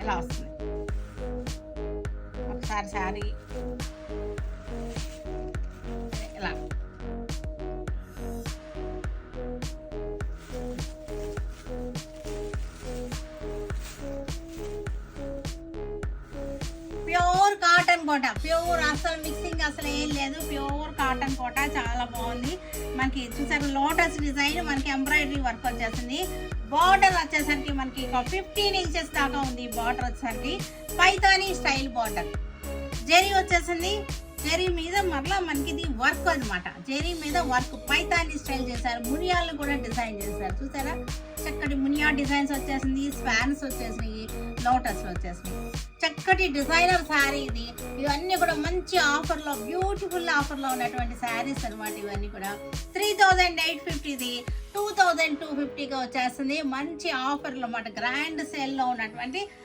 ఇట్లా వస్తుంది. ఒకసారి శారీ ఇలా ప్యూర్ కాటన్ కోట, ప్యూర్ అసలు మిక్సింగ్ అసలు ఏం లేదు, ప్యూర్ కాటన్ కోట చాలా బాగుంది. మనకి చూసారు లోటస్ డిజైన్, మనకి ఎంబ్రాయిడరీ వర్క్ వచ్చేసింది. బార్డర్ వచ్చేసరికి మనకి 15 ఇంచెస్ దాకా ఉంది. బార్డర్ వచ్చేసరికి పైతానీ స్టైల్ బార్డర్, జెరీ వచ్చేసింది. జెరీ మీద మరలా మనకి ఇది వర్క్ అనమాట. జెరీ మీద వర్క్ పైతానీ స్టైల్ చేశారు. మునియాలను కూడా డిజైన్ చేశారు. చూసారా చక్కటి మునియా డిజైన్స్ వచ్చేసింది. స్పాన్స్ వచ్చేసినాయి, లోటస్ వచ్చేసినాయి. చక్కటి డిజైనర్ శారీ ఇది. ఇవన్నీ కూడా మంచి ఆఫర్లో, బ్యూటిఫుల్ ఆఫర్లో ఉన్నటువంటి శారీస్ అనమాట. ఇవన్నీ కూడా 3850, 2250గా వచ్చేస్తుంది. మంచి ఆఫర్లు అన్నమాట. గ్రాండ్ సేల్లో ఉన్నటువంటి